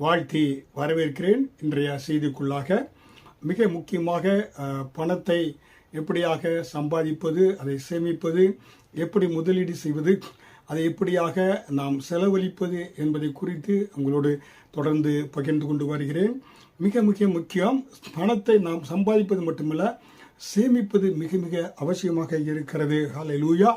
வாழ்த்தி வரவேற்கிறேன். இன்றைய செய்திக்குள்ளாக மிக முக்கியமாக பணத்தை எப்படியாக சம்பாதிப்பது, அதை சேமிப்பது, எப்படி முதலீடு செய்வது, அதை எப்படியாக நாம் செலவழிப்பது என்பதை குறித்து உங்களோடு தொடர்ந்து பகிர்ந்து கொண்டு வருகிறேன். மிக முக்கியம். பணத்தை நாம் சம்பாதிப்பது மட்டுமல்ல, சேமிப்பது மிக மிக அவசியமாக இருக்கிறது. ஹல்லேலூயா.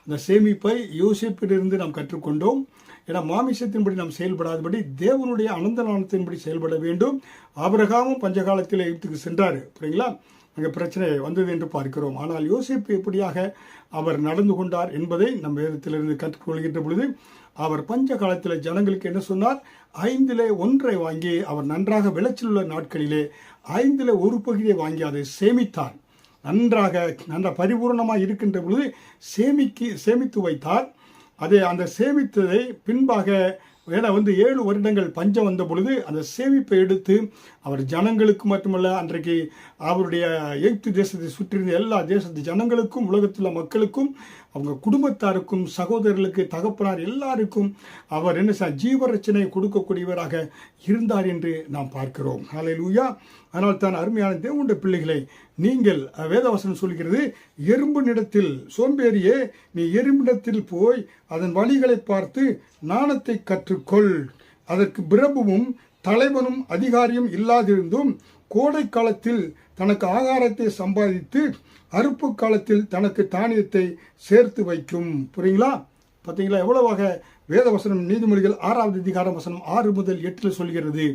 அந்த சேமிப்பை யோசேப்பிலிருந்து நாம் கற்றுக்கொண்டோம். ஏன்னா மாமிசத்தின்படி நாம் செயல்படாதபடி தேவனுடைய அனந்த ஞானத்தின்படி செயல்பட வேண்டும். ஆபிரகாமும் பஞ்சகாலத்தில் எகிப்துக்கு சென்றார். புரியுங்களா? அங்கே பிரச்சனை வந்தது என்று பார்க்கிறோம். ஆனால் யோசேப்பு எப்படியாக அவர் நடந்து கொண்டார் என்பதை நம் வேதத்திலிருந்து கற்றுக்கொள்கின்ற பொழுது, அவர் பஞ்ச காலத்தில் ஜனங்களுக்கு என்ன சொன்னார்? 5ல் 1 வாங்கி அவர் நன்றாக விளைச்சல் உள்ள நாட்களிலே 5ல் 1 பகுதியை வாங்கி அதை சேமித்தார். நன்றாக பரிபூர்ணமாக இருக்கின்ற பொழுது சேமித்து வைத்தார். அந்த சேமித்ததை பின்பாக 7 வருடங்கள் பஞ்சம் வந்த பொழுது அந்த சேமிப்பை எடுத்து அவர் ஜனங்களுக்கு மட்டுமல்ல, அன்றைக்கு அவருடைய எகிப்து தேசத்தை சுற்றியிருந்த எல்லா தேசத்து ஜனங்களுக்கும், உலகத்துள்ள மக்களுக்கும், அவங்க குடும்பத்தாருக்கும், சகோதரர்களுக்கு, தகப்பனார் எல்லாருக்கும் அவர் ஜீவரட்சனை கொடுக்கக்கூடியவராக இருந்தார் என்று நாம் பார்க்கிறோம். ஹல்லேலூயா. ஆனால் தான் அருமையான தேவனுடைய பிள்ளைகளை, நீங்கள் வேதவசனம் சொல்கிறது, எறும்பினிடத்தில், சோம்பேறியே நீ எறும்பினிடத்தில் போய் அதன் வழிகளை பார்த்து ஞானத்தை கற்றுக்கொள். அதற்கு பிரபுவும் தலைவனும் அதிகாரியும் இல்லாதிருந்தும் கோடை காலத்தில் தனக்கு ஆகாரத்தை சம்பாதித்து அறுப்பு காலத்தில் தனக்கு தானியத்தை சேர்த்து வைக்கும். புரியுங்களா? பார்த்தீங்களா எவ்வளவாக வேதவசனம் நீதிமொழிகள் 6வது அதிகாரம் வசனம் 6 முதல் 8 சொல்கிறது.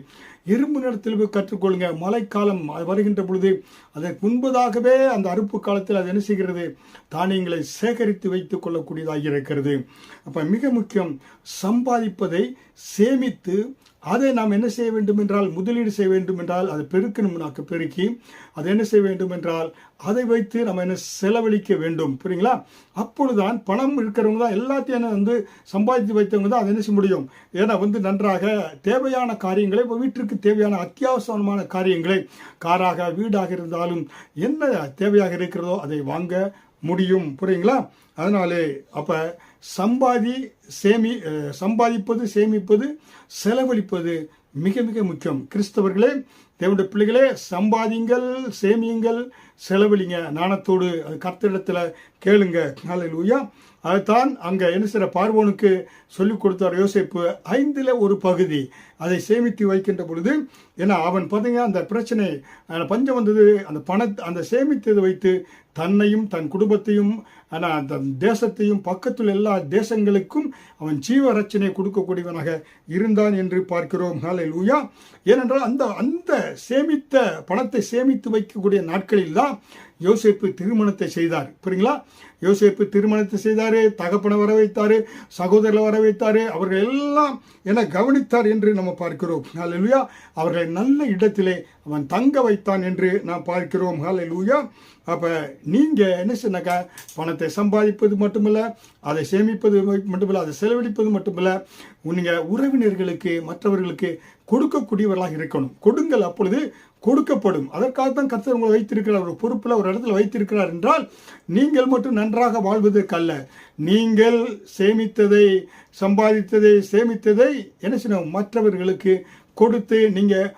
எறும்பு நிலத்தில் போய் கற்றுக்கொள்ளுங்க. மழைக்காலம் வருகின்ற பொழுது அதற்கு முன்பதாகவே அந்த அறுப்பு காலத்தில் அது என்ன செய்கிறது? தானியங்களை சேகரித்து வைத்துக் கொள்ளக்கூடியதாக இருக்கிறது. அப்போ மிக முக்கியம், சம்பாதிப்பதை சேமித்து அதை நாம் என்ன செய்ய வேண்டும் என்றால், முதலீடு செய்ய வேண்டும் என்றால், அதை பெருக்கணும்னாக்க பெருக்கி அதை என்ன செய்ய வேண்டும் என்றால், அதை வைத்து நம்ம என்ன செலவழிக்க வேண்டும். புரியுங்களா? அப்பொழுதுதான் பணம் இருக்கிறவங்க தான் எல்லாத்தையும் சம்பாதித்து வைத்தவங்க தான் அதை என்ன செய்ய முடியும். ஏன்னா நன்றாக தேவையான காரியங்களை, வீட்டிற்கு தேவையான அத்தியாவசியமான காரியங்களை, காராக வீடாக இருந்தாலும் என்ன தேவையாக இருக்கிறதோ அதை வாங்க முடியும். புரியுங்களா? அதனாலே அப்போ சம்பாதிப்பது, சேமிப்பது, செலவழிப்பது மிக மிக முக்கியம். கிறிஸ்தவர்களே, தேவனுடைய பிள்ளைகளே, சம்பாதிங்கள், சேமியுங்கள், செலவழிங்க ஞானத்தோடு. அது கர்த்தரிடத்தில் கேளுங்க. ஹல்லேலூயா. அதுதான் அங்கே என்ன செய்கிற பார்வோனுக்கு சொல்லிக் கொடுத்தார் யோசேப்பு. 5ல் 1 பகுதி அதை சேமித்து வைக்கின்ற பொழுது, ஏன்னா அவன் பார்த்தீங்க அந்த பிரச்சனை பஞ்சம் வந்தது. அந்த சேமித்ததை வைத்து தன்னையும் தன் குடும்பத்தையும் அந்த தேசத்தையும் பக்கத்தில் எல்லா தேசங்களுக்கும் அவன் ஜீவரட்சனை கொடுக்கக்கூடியவனாக இருந்தான் என்று பார்க்கிறோம். ஹல்லேலூயா. ஏனென்றால் அந்த சேமித்த பணத்தை சேமித்து வைக்கக்கூடிய நாட்களில் தான் யோசேப்பு திருமணத்தை செய்தார். புரியுங்களா? யோசேப்பு திருமணத்தை செய்தார், தகப்பனை வர வைத்தார், சகோதரரை வர வைத்தார், அவர்கள் எல்லாம் என கவனித்தார் என்று நம்ம பார்க்கிறோம். ஹல்லேலூயா. அவர்களை நல்ல இடத்திலே அவன் தங்க வைத்தான் என்று நாம் பார்க்கிறோம். ஹல்லேலூயா. அப்போ நீங்கள் என்ன சொன்னாக்கா, பணத்தை சம்பாதிப்பது மட்டுமல்ல, அதை சேமிப்பது மட்டுமல்ல, அதை செலவழிப்பது மட்டுமல்ல, நீங்கள் உறவினர்களுக்கு, மற்றவர்களுக்கு கொடுக்கக்கூடியவர்களாக இருக்கணும். கொடுங்கள், அப்பொழுது கொடுக்கப்படும். அதற்காகத்தான் கர்த்தர் உங்களை வைத்திருக்கிறார், ஒரு பொறுப்பில் ஒரு இடத்துல வைத்திருக்கிறார் என்றால், நீங்கள் மட்டும் நன்றாக வாழ்வதற்கல்ல, நீங்கள் சம்பாதித்ததை சேமித்ததை என்ன செய்யணும்? மற்றவர்களுக்கு கொடுத்து நீங்கள்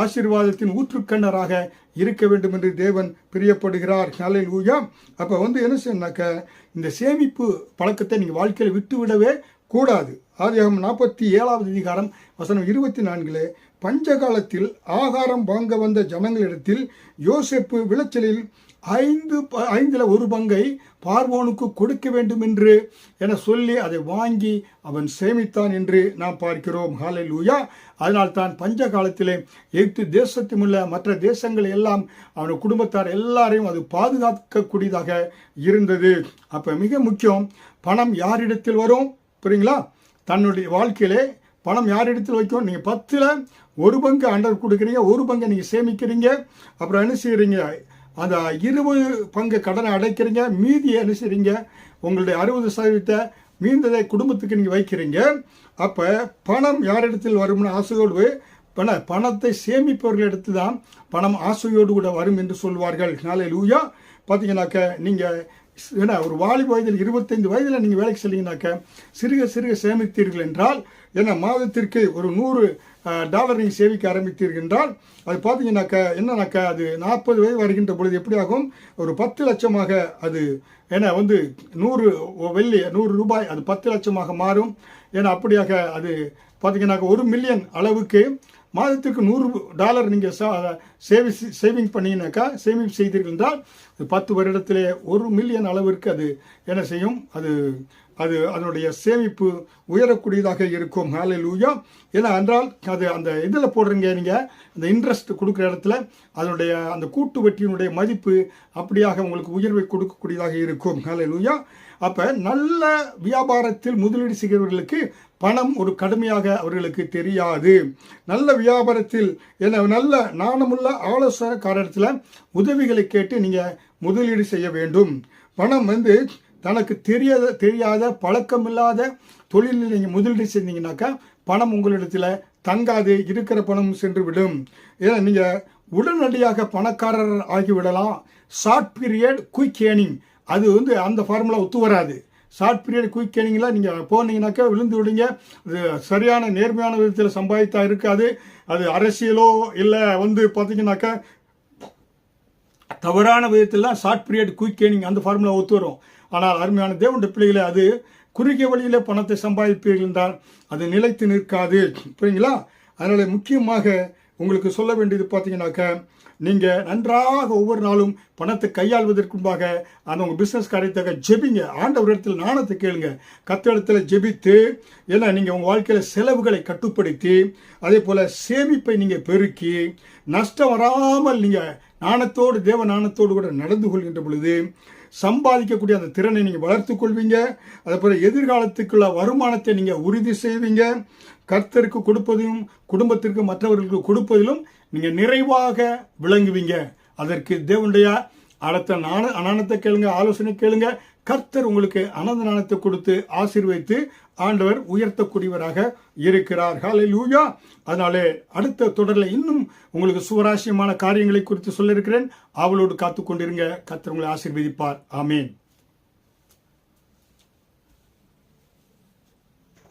ஆசீர்வாதத்தின் ஊற்றுக்கண்ணராக இருக்க வேண்டும் என்று தேவன் பிரியப்படுகிறார். ஹல்லேலூயா. அப்போ என்ன சொன்னாக்க, இந்த சேமிப்பு பழக்கத்தை நீங்கள் வாழ்க்கையில் விட்டுவிடவே கூடாது. ஆதியாகமம் 47வது அதிகாரம் வசனம் 24, பஞ்சகாலத்தில் ஆகாரம் வாங்க வந்த ஜனங்களிடத்தில் யோசேப்பு விளைச்சலில் 5ல் 1 பங்கை பார்வோனுக்கு கொடுக்க வேண்டும் என்று என சொல்லி அதை வாங்கி அவன் சேமித்தான் என்று நாம் பார்க்கிறோம். ஹல்லேலூயா. அதனால் தான் பஞ்ச காலத்திலே எகிப்து தேசத்துமுள்ள மற்ற தேசங்கள் எல்லாம் அவனுடைய குடும்பத்தார் எல்லாரையும் அது பாதுகாக்கக்கூடியதாக இருந்தது. அப்போ மிக முக்கியம், பணம் யாரிடத்தில் வரும்? புரியுங்களா? தன்னுடைய வாழ்க்கையிலே பணம் யாரிடத்தில் வைக்கும்? நீங்கள் 10ல் 1 பங்கு ஆண்டவர் கொடுக்குறீங்க, 1 பங்கை நீங்கள் சேமிக்கிறீங்க. அப்புறம் என்ன செய்கிறீங்க? அந்த 20 பங்கு கடனை அடைக்கிறீங்க. மீதியை என்ன செய்கிறீங்க? உங்களுடைய 60% மீந்ததை குடும்பத்துக்கு நீங்கள் வைக்கிறீங்க. அப்போ பணம் யாரிடத்தில் வரும்னு ஆசையோடு, பணத்தை சேமிப்பவர்களிடத்தில் தான் பணம் ஆசையோடு கூட வரும் என்று சொல்வார்கள். ஹல்லேலூயா. பார்த்தீங்கன்னாக்க, நீங்கள் ஒரு வாலிப வயதில் 25 வயதில் நீங்கள் வேலைக்கு செல்லீங்கன்னாக்க சிறுக சிறுக சேமித்தீர்கள் என்றால் ஏன்னா மாதத்திற்கு ஒரு $100 நீங்கள் சேமிக்க ஆரம்பித்தீர்கள் என்றால் அது பார்த்தீங்கன்னாக்கா என்னன்னாக்கா அது 40 வயது வருகின்ற பொழுது எப்படி ஆகும்? ஒரு 10 லட்சமாக அது ஏன்னா 100 வெள்ளி $100 அது 10 லட்சமாக மாறும். ஏன்னா அப்படியாக அது பார்த்தீங்கன்னாக்கா 1 மில்லியன் அளவுக்கு மாதத்திற்கு $100 நீங்கள் சேவிங் பண்ணிங்கனாக்கா சேமிப்பு செய்தீர்கள் என்றால் 10 வருடத்திலே 1 மில்லியன் அளவிற்கு அது என்ன செய்யும்? அது அதனுடைய சேமிப்பு உயரக்கூடியதாக இருக்கும். ஹல்லேலூயா. ஏன்னா என்றால் அது அந்த இதில் போடுறீங்க நீங்கள் அந்த இன்ட்ரெஸ்ட் கொடுக்குற இடத்துல அதனுடைய அந்த கூட்டு வட்டியினுடைய மதிப்பு அப்படியாக உங்களுக்கு உயர்வை கொடுக்கக்கூடியதாக இருக்கும். ஹல்லேலூயா. அப்போ நல்ல வியாபாரத்தில் முதலீடு செய்கிறவர்களுக்கு பணம் ஒரு கடுமையாக அவர்களுக்கு தெரியாது. நல்ல வியாபாரத்தில் நல்ல நாணமுள்ள ஆலோசனைக்காரத்தில் உதவிகளை கேட்டு நீங்கள் முதலீடு செய்ய வேண்டும். பணம் தனக்கு தெரியாத பழக்கமில்லாத தொழிலில் நீங்கள் முதலீடு செஞ்சீங்கன்னாக்கா பணம் உங்களிடத்தில் தங்காது, இருக்கிற பணம் சென்று விடும். ஏன்னா நீங்கள் உடனடியாக பணக்காரர் ஆகிவிடலாம். ஷார்ட் பீரியட் குயிக் ஏர்னிங் அது அந்த ஃபார்முலா ஒத்து வராது. ஷார்ட் பீரியட் குயிக் ஏர்னிங்கில் நீங்கள் போனீங்கன்னாக்கா விழுந்து விடுங்க. அது சரியான நேர்மையான விதத்தில் சம்பாதித்தா இருக்காது. அது அரசியலோ இல்லை பார்த்தீங்கன்னாக்கா தவறான விதத்தில் ஷார்ட் பீரியட் குயிக் ஏர்னிங் அந்த ஃபார்முலா ஒத்து வரும். ஆனால் அருமையான தேவனுடைய பிள்ளைகளை அது குறுகிய வழியில் பணத்தை சம்பாதிப்பீர்கள் என்றால் அது நிலைத்து நிற்காது. புரியுங்களா? அதனால் முக்கியமாக உங்களுக்கு சொல்ல வேண்டியது பார்த்தீங்கன்னாக்கா நீங்கள் நன்றாக ஒவ்வொரு நாளும் பணத்தை கையாள்வதற்கு முன்பாக அந்த உங்கள் பிஸ்னஸ் காரியத்தை ஜெபிங்க. ஆண்டவரிடத்தில் நாணத்தை கேளுங்க. கர்த்தரிடத்தில் ஜெபித்து ஏன்னா நீங்கள் உங்கள் வாழ்க்கையில் செலவுகளை கட்டுப்படுத்தி அதே போல் சேமிப்பை நீங்கள் பெருக்கி நஷ்டம் வராமல் நீங்கள் நாணத்தோடு தேவ நாணத்தோடு கூட நடந்து கொள்கின்ற பொழுது சம்பாதிக்கக்கூடிய அந்த திறனை நீங்கள் வளர்த்து கொள்வீங்க. அதே போல் எதிர்காலத்துக்குள்ள வருமானத்தை நீங்கள் உறுதி செய்வீங்க. கர்த்தருக்கு கொடுப்பதிலும் குடும்பத்திற்கு மற்றவர்களுக்கு கொடுப்பதிலும் நீங்கள் நிறைவாக விளங்குவீங்க. அதற்கு தேவனுடைய அடுத்த நாணத்தை கேளுங்க, ஆலோசனை கேளுங்க. கர்த்தர் உங்களுக்கு அனந்த நாணத்தை கொடுத்து ஆசீர்வதித்து ஆண்டவர் உயர்த்தக்கூடியவராக இருக்கிறார். ஹல்லேலூயா. அதனாலே அடுத்த தொடரில் இன்னும் உங்களுக்கு சுவராசியமான காரியங்களை குறித்து சொல்ல இருக்கிறேன். அவளோடு காத்துக்கொண்டிருங்க. கர்த்தர் உங்களை ஆசீர்வதிப்பார். ஆமேன்.